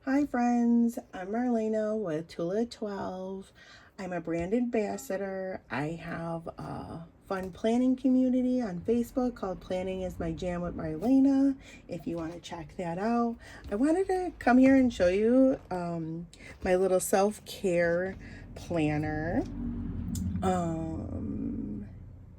Hi friends, I'm Marlena with Tula XII. I'm a brand ambassador. I have a fun planning community on Facebook called Planning is My Jam with Marlena. If you want to check that out. I wanted to come here and show you my little self-care planner.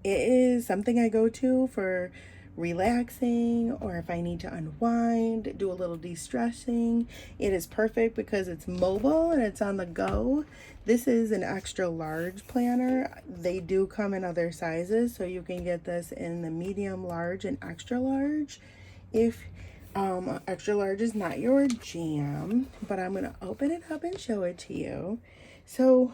It is something I go to for relaxing or if I need to unwind, do a little de-stressing. It is perfect because it's mobile and it's on the go. This is an extra large planner. They do come in other sizes, so you can get this in the medium, large, and extra large. If extra large is not your jam, but I'm going to open it up and show it to you. So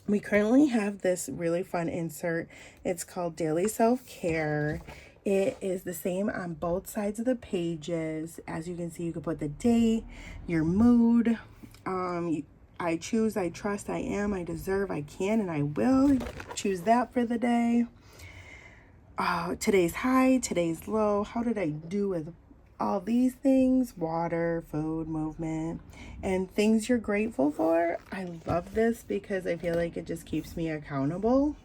we currently have this really fun insert. It's called Daily Self-Care. It is the same on both sides of the pages. As you can see, you can put the date, your mood. I choose, I trust, I am, I deserve, I can, and I will. Choose that for the day. Today's high, today's low. How did I do with all these things? Water, food, movement, and things you're grateful for. I love this because I feel like it just keeps me accountable.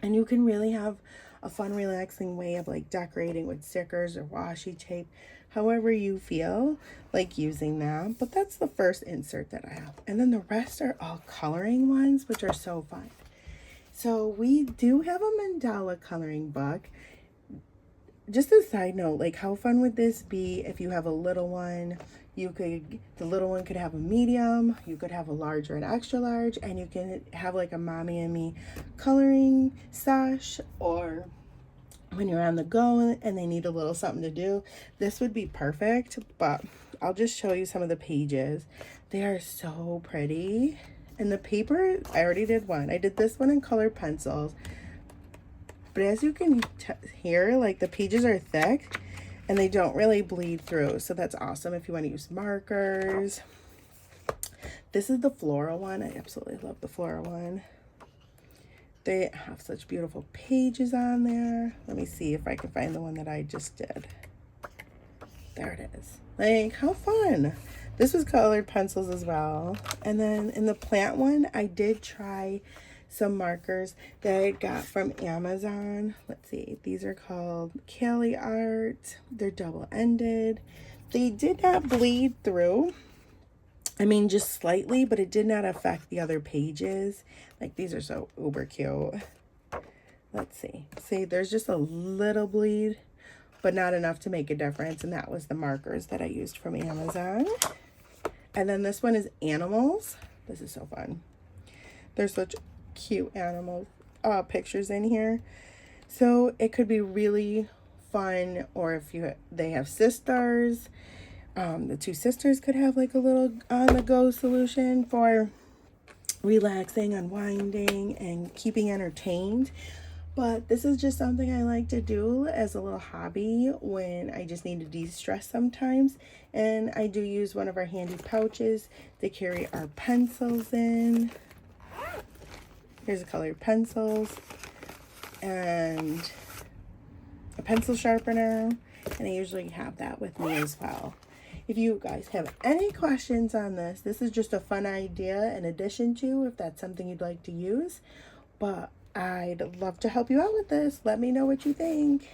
And you can really have a fun, relaxing way of like decorating with stickers or washi tape, however you feel like using them. But that's the first insert that I have. And then the rest are all coloring ones, which are so fun. So we do have a mandala coloring book. Just a side note, like how fun would this be if you have a little one? The little one could have a medium, you could have a large or an extra large, and you can have like a mommy and me coloring stash, or when you're on the go and they need a little something to do, this would be perfect. But I'll just show you some of the pages. They are so pretty. And the paper, I already did one. I did this one in colored pencils. But as you can hear, like the pages are thick and they don't really bleed through. So that's awesome if you want to use markers. This is the floral one. I absolutely love the floral one. They have such beautiful pages on there. Let me see if I can find the one that I just did. There it is. Like, how fun. This was colored pencils as well. And then in the plant one, I did try some markers that I got from Amazon. Let's see, these are called Cali Art. They're double-ended. They did not bleed through. I mean, just slightly, but it did not affect the other pages. Like, these are so uber cute. Let's see. See, there's just a little bleed, but not enough to make a difference. And that was the markers that I used from Amazon. And then this one is animals. This is so fun. There's such cute animal pictures in here, so it could be really fun. Or if they have sisters, the two sisters could have like a little on-the-go solution for relaxing, unwinding, and keeping entertained. But this is just something I like to do as a little hobby when I just need to de-stress sometimes. And I do use one of our handy pouches to carry our pencils in. Here's the colored pencils and a pencil sharpener, and I usually have that with me as well. If you guys have any questions on this, this is just a fun idea in addition to if that's something you'd like to use. But I'd love to help you out with this. Let me know what you think.